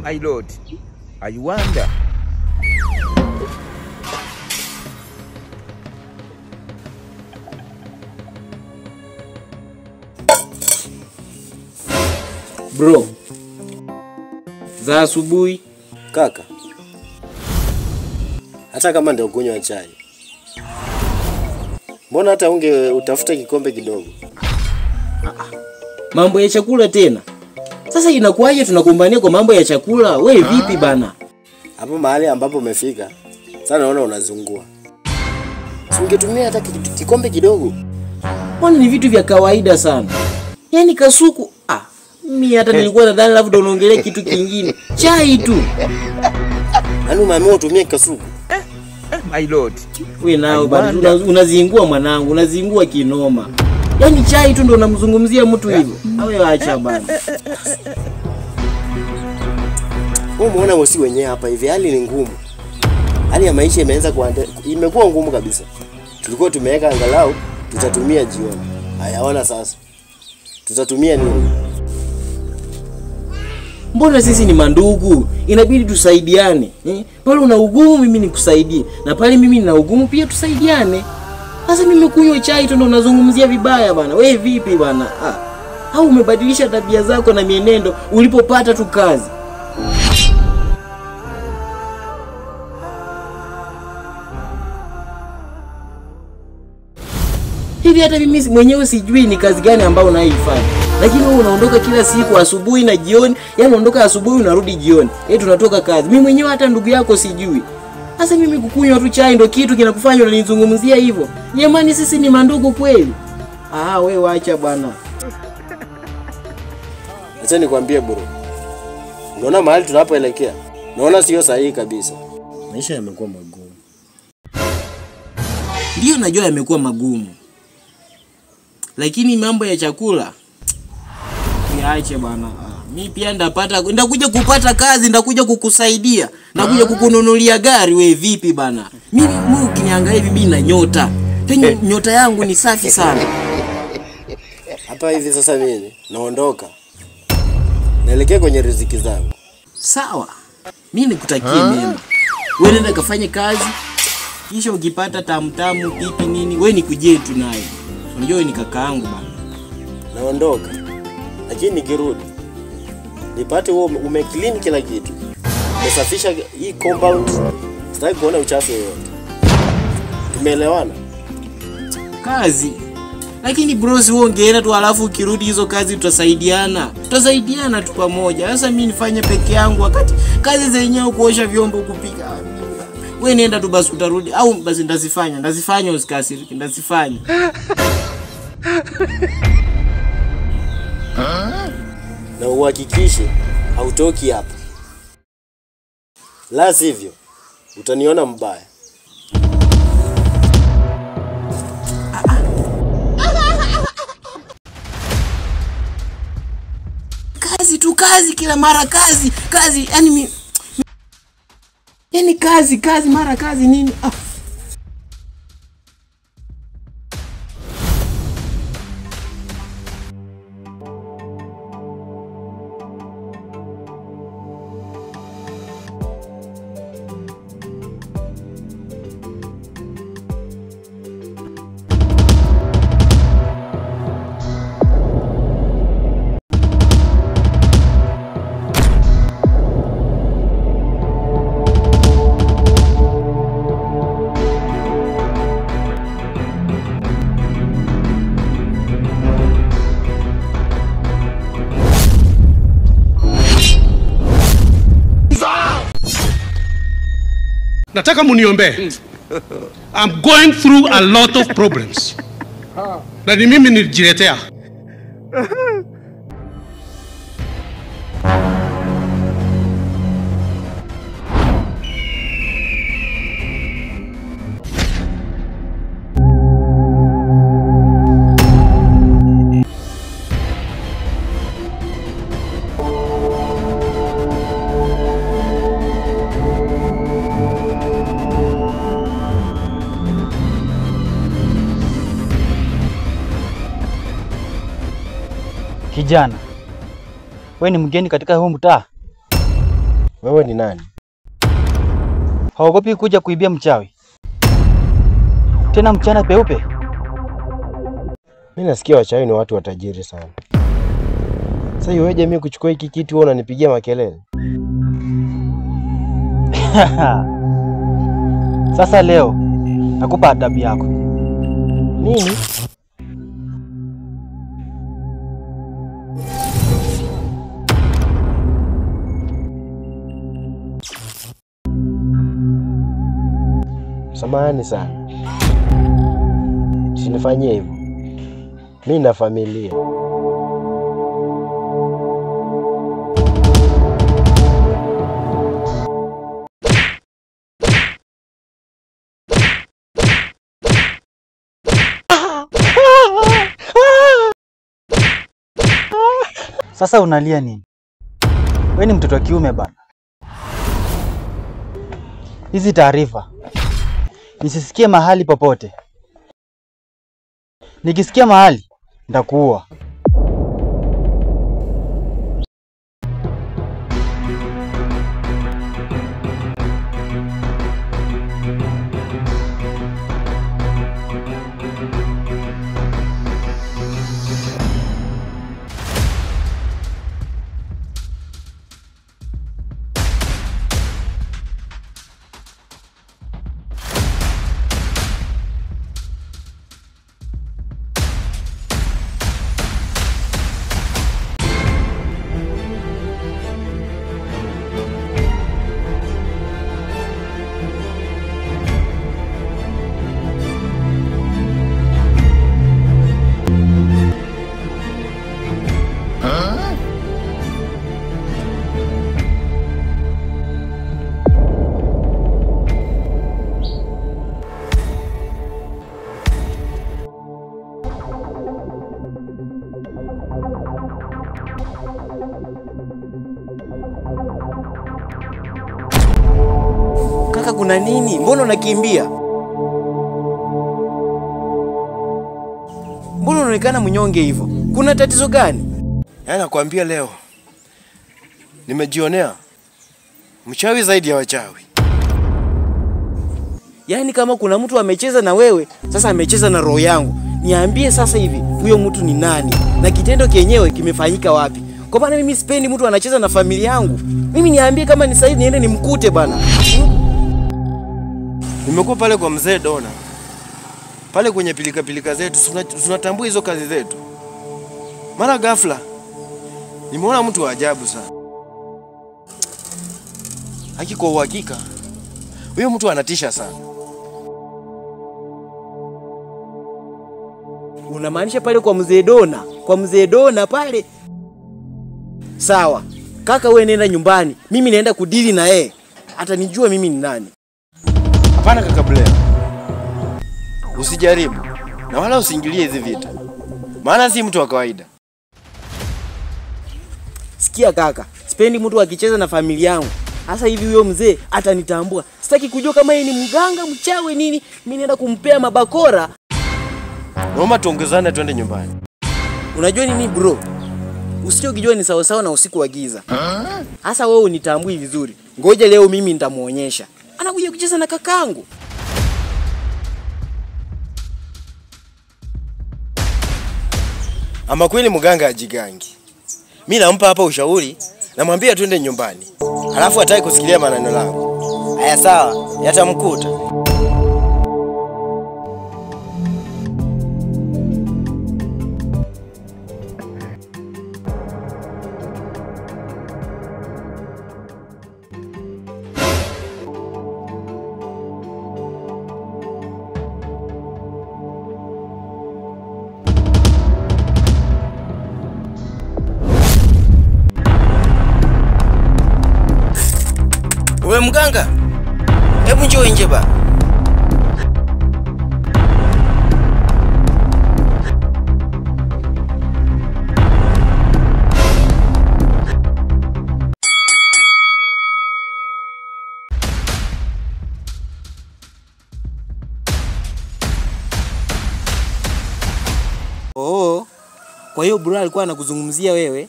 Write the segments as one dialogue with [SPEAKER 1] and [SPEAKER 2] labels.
[SPEAKER 1] My lord, I wonder.
[SPEAKER 2] Bro, za asubuhi
[SPEAKER 3] kaka. Hata kama ndio kunywa chai, mbona hata utafuta kikombe kidogo?
[SPEAKER 2] Mambo ya chakula tena. Sasa inakuwaje tunakumbania kwa mambo ya chakula? Wewe vipi bana?
[SPEAKER 3] Hapo mahali ambapo umefika, sasa naona unazungua. Ungetumia hata kikombe kidogo.
[SPEAKER 2] Mbona ni vitu vya kawaida sana. Yaani kasuku, mimi hata nilikuwa nadhani labda unaongelea kitu kingine. Chai tu.
[SPEAKER 3] Yaani umeamua utumie kasuku?
[SPEAKER 1] My lord.
[SPEAKER 2] Wewe nao bado unazingua mwanangu, unazingua kinoma. Yaani chai tu ndio unamzungumzia mtu hivyo. Wewe acha bana.
[SPEAKER 3] Umeona wasi wenyewe hapa hivi, hali ni ngumu. Hali ya maisha imekuwa ngumu kabisa. Tulikuwa tumeweka angalau tutatumia jioni. Hayaona sasa. Tutatumia nini?
[SPEAKER 2] Mbona sisi ni mandugu? Inabidi tusaidiane. Pale una ugumu mimi nikusaidie. Na pale mimi nina ugumu pia tusaidiane. Sasa mimi kunywa chai tu ndo unazungumzia vibaya bana. Wewe vipi bana? Au umebadilisha tabia zako na mienendo ulipopata tu kazi? Hivi hata mimi mwenyewe sijui ni kazi gani ambayo unaifanya. Lakini wewe unaondoka kila siku asubuhi na jioni, yaani unaondoka asubuhi unarudi jioni. Tunatoka kazi. Mimi mwenyewe hata ndugu yako sijui. Sasa mimi kukunywa tu chai ndio kitu kinakufanya unanizungumzia hivyo. Jamani sisi ni mandugu kweli? Wewe acha bwana.
[SPEAKER 3] Acha nikwambie bro. Unaona mahali tunapoelekea? Naona sio sahihi kabisa. Maisha yamekuwa magumu.
[SPEAKER 2] Ndio najua yamekuwa magumu. Lakini mambo ya chakula niache bwana. Mimi pia ndakuja kupata kazi, ndakuja kukusaidia, ndakuja kukununulia gari. Wewe vipi bana? Mimi ukiniangalia hivi mimi na nyota. Tena nyota yangu ni safi sana.
[SPEAKER 3] Hapa hivi sasa mimi naondoka. Naelekea kwenye riziki zangu.
[SPEAKER 2] Sawa. Mimi nikutakie mema. Wewe nenda kafanye kazi. Kisha ukipata tamtamu pipi nini, wewe nikujie tu naye. Unajua ni kakaangu bana.
[SPEAKER 3] Naondoka. Lakini nikirudi nipate wewe umeclean kila kitu. Umesafisha hii compound. Sitaki kuona uchafu yoyote. Tumeelewana?
[SPEAKER 2] Kazi. Lakini bros wewe ungeenda tu alafu ukirudi hizo kazi tutasaidiana. Tutasaidiana tu pamoja. Sasa mimi nifanye peke yangu wakati kazi zenyewe kuosha vyombo kupika. Wewe nenda tu basi utarudi au basi ndazifanya usikasirike, ndazifanya.
[SPEAKER 3] Na uhakikishe hautoki hapa. La sivyo utaniona mbaya.
[SPEAKER 2] Kazi tu kazi kila mara kazi, yani kazi mara kazi nini?
[SPEAKER 4] Nataka muniombe. I'm going through a lot of problems. Na ni mimi nilijiletea.
[SPEAKER 5] Kijana, wewe ni mgeni katika huu mtaa?
[SPEAKER 3] Wewe ni nani?
[SPEAKER 5] Haogopi kuja kuibia mchawi? Tena mchana peupe?
[SPEAKER 3] Mimi nasikia wachawi ni watu watajiri sana. Sasa iweje mimi kuchukua hiki kitu wewe unanipigia makelele?
[SPEAKER 5] Sasa leo nakupa adabu yako.
[SPEAKER 3] Nini? Samahani sana. Usinifanyie hivyo. Mimi na familia.
[SPEAKER 5] Sasa unalia nini? Wewe ni mtoto wa kiume bana. Hizi taarifa nisisikie mahali popote. Nikisikia mahali nitakuua.
[SPEAKER 2] Kaka, kuna nini? Mbona unakimbia? Mbona unaonekana mnyonge hivyo? Kuna tatizo gani?
[SPEAKER 3] Yaani nakwambia leo nimejionea mchawi zaidi ya wachawi.
[SPEAKER 2] Yaani kama kuna mtu amecheza na wewe, sasa amecheza na roho yangu. Niambie sasa hivi, huyo mtu ni nani? Na kitendo kenyewe kimefanyika wapi? Kwa maana mimi sipendi mtu anacheza na familia yangu. Mimi niambie kama ni sasa hivi niende nimkute bana.
[SPEAKER 3] Nimekuwa pale kwa mzee Dona. Pale kwenye pilika zetu, tunatambua hizo kazi zetu. Mara ghafla nimeona mtu wa ajabu sana. Haki kwa uhakika, huyo mtu anatisha sana.
[SPEAKER 2] Unamaanisha pale kwa mzee Dona? Kwa mzee Dona pale? Sawa. Kaka, wewe nenda nyumbani. Mimi naenda kudili na yeye. Atanijua mimi ni nani.
[SPEAKER 3] Hapana kaka Blair. Usijaribu. Na wala usiingilie hizi vita. Maana si mtu wa kawaida.
[SPEAKER 2] Sikia kaka, sipendi mtu akicheza na familia yangu. Sasa hivi huyo mzee atanitambua. Sitaki kujua kama yeye ni mganga, mchawi nini. Mimi naenda kumpea mabakora.
[SPEAKER 3] Naomba tuongezane twende nyumbani.
[SPEAKER 2] Unajua nini bro? Usije ukijua ni sawa sawa na usiku wa giza. Sasa wewe unitambui vizuri. Ngoja leo mimi nitamuonyesha. Anakuja kucheza na kakangu.
[SPEAKER 3] Ama kweli mganga ajigangi. Mimi nampa hapa ushauri, namwambia twende nyumbani. Halafu hataki kusikilia maneno yangu. Haya sawa, yatamkuta.
[SPEAKER 2] Wewe mganga? Hebu njoo nje ba. Kwa hiyo bro alikuwa anakuzungumzia wewe.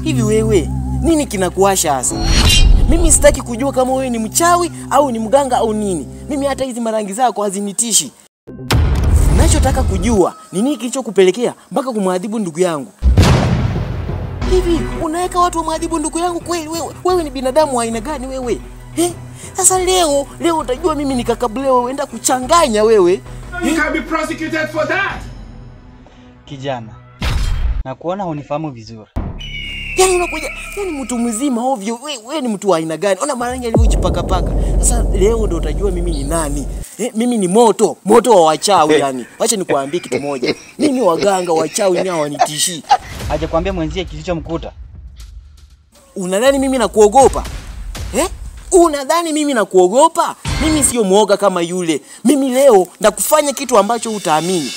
[SPEAKER 2] Hivi wewe, nini kinakuasha hasa? Mimi sitaki kujua kama wewe ni mchawi au ni mganga au nini. Mimi hata hizi marangi zako hazinitishi. Ninachotaka kujua ni nini kilichokupelekea mpaka kumwadhibu ndugu yangu. Hivi unaweka watu wamwadhibu ndugu yangu kweli wewe? Wewe ni binadamu wa aina gani wewe? Sasa leo utajua mimi ni kakableo uenda kuchanganya wewe.
[SPEAKER 4] You can be prosecuted for that.
[SPEAKER 5] Kijana, na kuona unifahamu vizuri.
[SPEAKER 2] Yaani unakuja, yaani mtu mzima ovyo, wewe ni mtu wa aina gani? Ona marangi alivyojipaka paka. Sasa leo ndio utajua mimi ni nani. Mimi ni moto wa wachawi yani. Acha nikuambie kitu moja. Mimi waganga wachawi ni hawanitishi.
[SPEAKER 5] Aje kuambia mwenzie kilichomkuta.
[SPEAKER 2] Unadhani mimi nakuogopa? Unadhani mimi nakuogopa? Mimi sio muoga kama yule. Mimi leo ndakufanya kitu ambacho utaamini.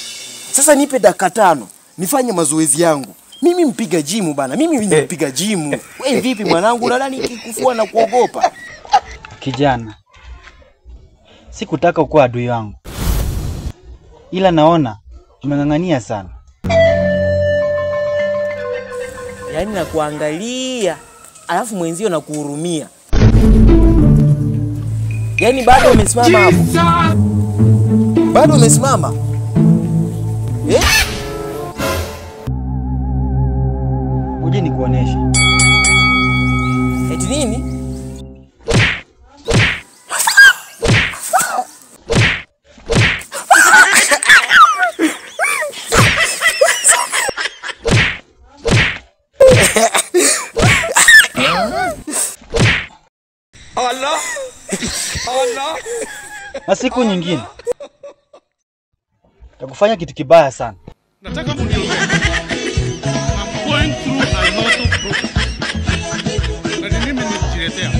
[SPEAKER 2] Sasa nipe dakika 5 nifanye mazoezi yangu. Mimi mpiga jimu bana. Mimi ni mpiga jimu. Wewe vipi mwanangu, unadhani nikikufua na kuogopa?
[SPEAKER 5] Kijana, sikutaka ukuwa adui wangu. Ila naona umeng'ang'ania sana.
[SPEAKER 2] Yaani nakuangalia, alafu mwenzio nakuhurumia. Yaani bado umesimama hapo. Bado umesimama?
[SPEAKER 5] Uje nikuoneshe.
[SPEAKER 2] Eti nini?
[SPEAKER 1] Allah.
[SPEAKER 5] Na siku nyingine takufanya kitu kibaya sana.
[SPEAKER 4] Nataka kunielewa. I'm going through a lot of problems. Na mimi nimejiletea.